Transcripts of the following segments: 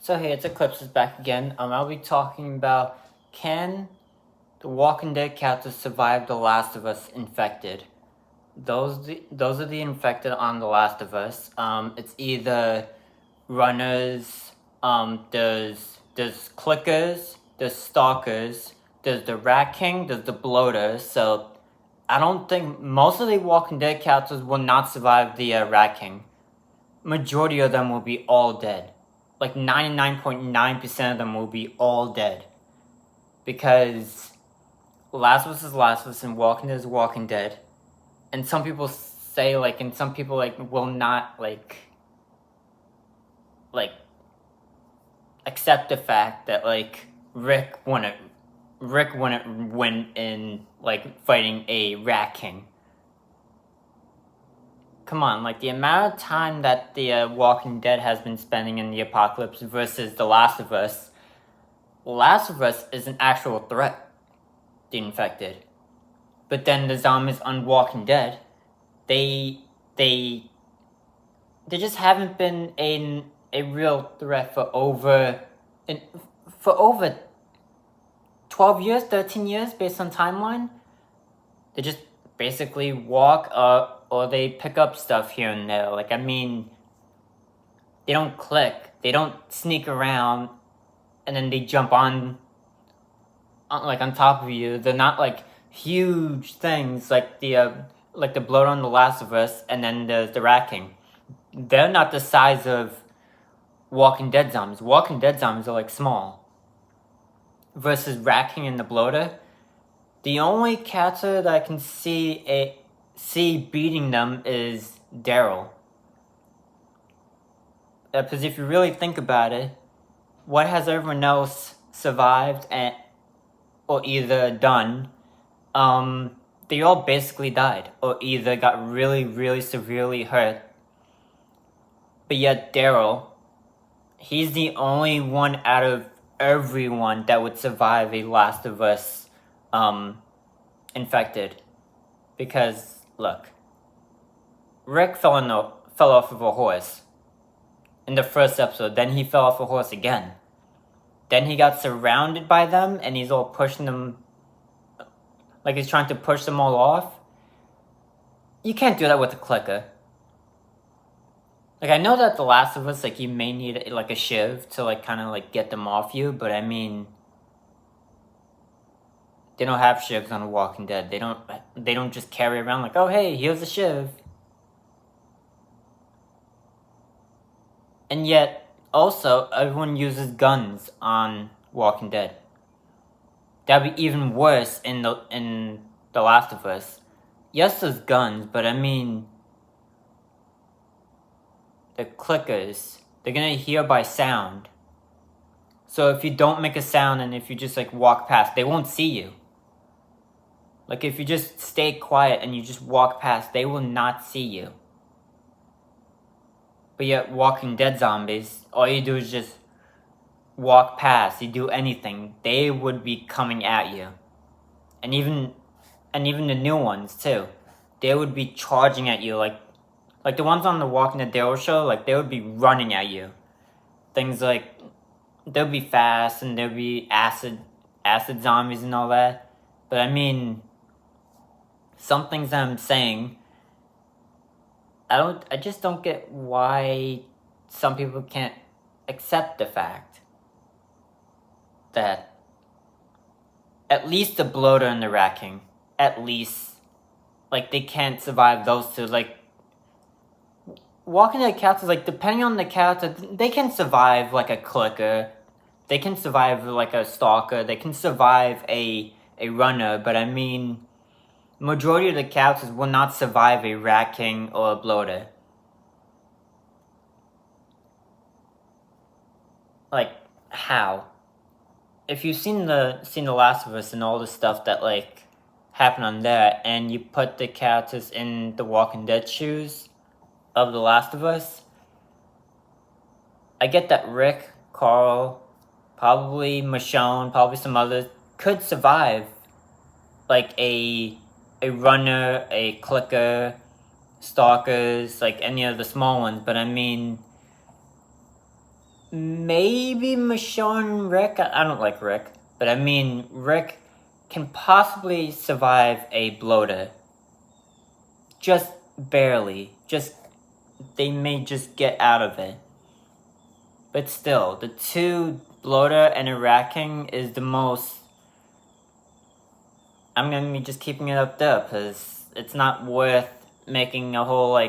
So hey, it's Eclipse back again. I'll be talking about, can the Walking Dead characters survive The Last of Us infected? Those are the infected on The Last of Us. It's either runners, there's clickers, there's stalkers, there's the Rat King, there's the bloaters. So I don't think most of the Walking Dead characters will not survive the Rat King. Majority of them will be all dead. Like 99.9% of them will be all dead. Because Last of Us is Last of Us and Walking Dead is Walking Dead. And some people say, and some people, will not, accept the fact that, Rick wouldn't win in, fighting a Rat King. Come on, the amount of time that the Walking Dead has been spending in the apocalypse versus The Last of Us. Last of Us is an actual threat, the infected. But then the zombies on Walking Dead, they just haven't been a real threat for over 12 years, 13 years based on timeline. They just basically walk or they pick up stuff here and there. They don't click, they don't sneak around, and then they jump on top of you. They're not huge things like the bloat on The Last of Us, and then there's the Rat King. They're not the size of Walking Dead zombies. Walking Dead zombies are small. Versus Rat King and the bloater, the only character that I can see beating them is Daryl. Because if you really think about it, what has everyone else survived or either done? They all basically died, or either got really, really severely hurt. But yet Daryl, he's the only one out of everyone that would survive a Last of Us infected. Because, look, Rick fell off of a horse in the first episode. Then he fell off a horse again. Then he got surrounded by them, and he's all pushing them, he's trying to push them all off. You can't do that with a clicker. I know that The Last of Us, you may need, a shiv to, kind of, get them off you, but, they don't have shivs on The Walking Dead. They don't just carry around, oh, hey, here's a shiv. And yet, also, everyone uses guns on Walking Dead. That'd be even worse in The Last of Us. Yes, there's guns, but the clickers, they're gonna hear by sound. So if you don't make a sound and if you just walk past, they won't see you. If you just stay quiet and you just walk past, they will not see you. But yet Walking Dead zombies, all you do is just walk past, you do anything, they would be coming at you. And even the new ones too. They would be charging at you like the ones on the Walking Dead Daryl show, they would be running at you. Things they'll be fast and there'll be acid zombies and all that. But some things that I'm saying, I just don't get why some people can't accept the fact that at least the bloater and the Rat King, at least, they can't survive those two. Walking Dead characters, depending on the character, they can survive a clicker, they can survive a stalker, they can survive a runner, but majority of the characters will not survive a Rat King or a bloater. How? If you've seen the Last of Us and all the stuff that happened on there, and you put the characters in the Walking Dead shoes of The Last of Us, I get that Rick, Carl, probably Michonne, probably some others could survive a runner, a clicker, stalkers, any of the small ones, but maybe Michonne and Rick. I don't like Rick, but I mean Rick can possibly survive a bloater. Just barely. They may just get out of it. But still, the two, bloater and a rat king, is the most... I'm gonna be just keeping it up there, because it's not worth making a whole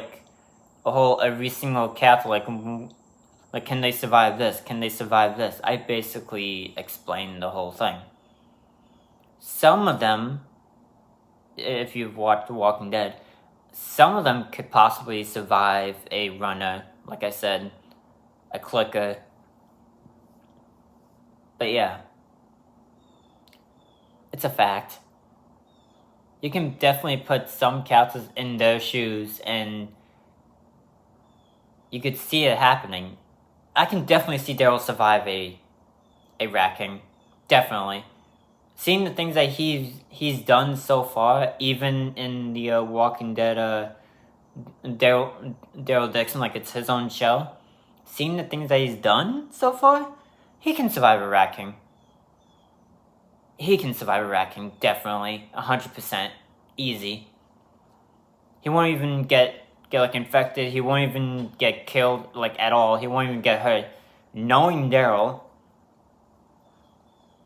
every single capsule, like, can they survive this? Can they survive this? I basically explained the whole thing. Some of them, if you've watched The Walking Dead, some of them could possibly survive a runner, like I said, a clicker. But yeah, it's a fact. You can definitely put some capsules in their shoes and you could see it happening. I can definitely see Daryl survive a rat king. Definitely. Seeing the things that he's done so far, even in the Walking Dead, Daryl Dixon, like it's his own show. Seeing the things that he's done so far, he can survive a rat king. He can survive a rat king, definitely, 100%, easy. He won't even get like infected. He won't even get killed like at all. He won't even get hurt. Knowing Daryl,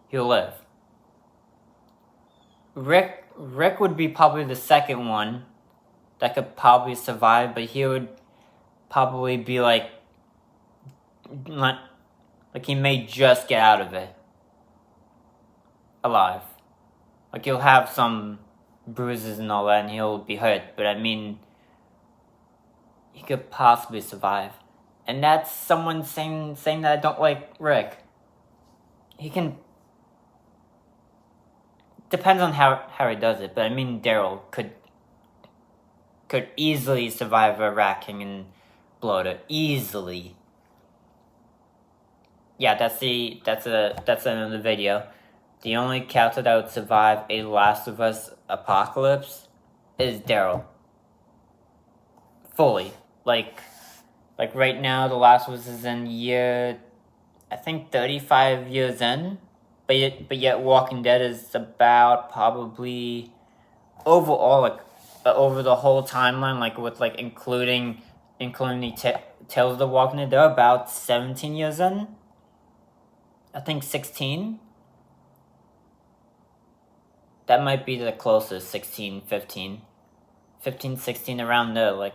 he'll live. Rick would be probably the second one that could probably survive, but he would probably be like he may just get out of it alive. Like he'll have some bruises and all that and he'll be hurt, but I mean, he could possibly survive. And that's someone saying that I don't like Rick. He can... Depends on how he does it, but I mean Daryl could easily survive a rat king and bloater. Easily. Yeah, that's another video. The only character that would survive a Last of Us apocalypse is Daryl. Fully. Like right now, The Last of Us is in year, I think 35 years in, but yet Walking Dead is about probably overall over the whole timeline, with including the Tales of the Walking Dead, they're about 17 years in. I think 16. That might be the closest, 16, 15. 15, 16, around there.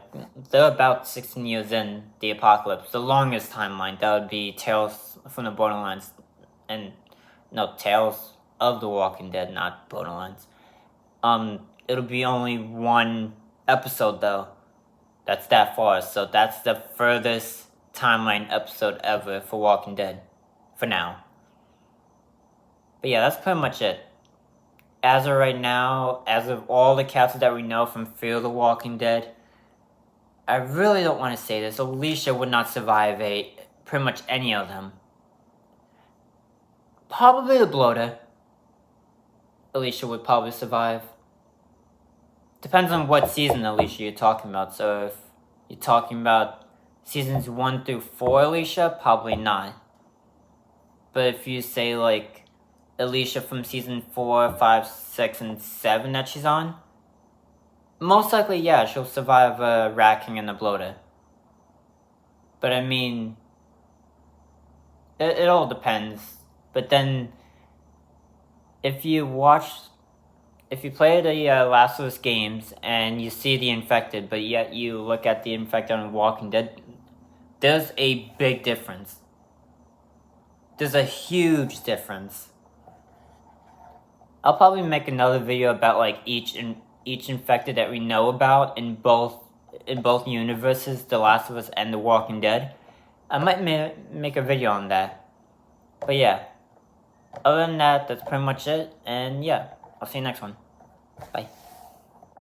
They're about 16 years in the apocalypse. The longest timeline, that would be Tales from the Borderlands. Tales of the Walking Dead, not Borderlands. It'll be only one episode, though. That's that far, so that's the furthest timeline episode ever for Walking Dead. For now. But yeah, that's pretty much it. As of right now, as of all the characters that we know from Fear the Walking Dead, I really don't want to say this. Alicia would not survive pretty much any of them. Probably the bloater. Alicia would probably survive. Depends on what season Alicia you're talking about. So if you're talking about seasons 1 through 4 Alicia, probably not. But if you say Alicia from season 4, 5, 6, and 7 that she's on, most likely, yeah, she'll survive a rat king and a bloater. But I mean, it all depends. But then, if you play the Last of Us games and you see the infected, but yet you look at the infected on Walking Dead, there's a big difference. There's a huge difference. I'll probably make another video about each infected that we know about in both universes, The Last of Us and The Walking Dead. I might make a video on that. But yeah, other than that, that's pretty much it. And yeah, I'll see you next one. Bye.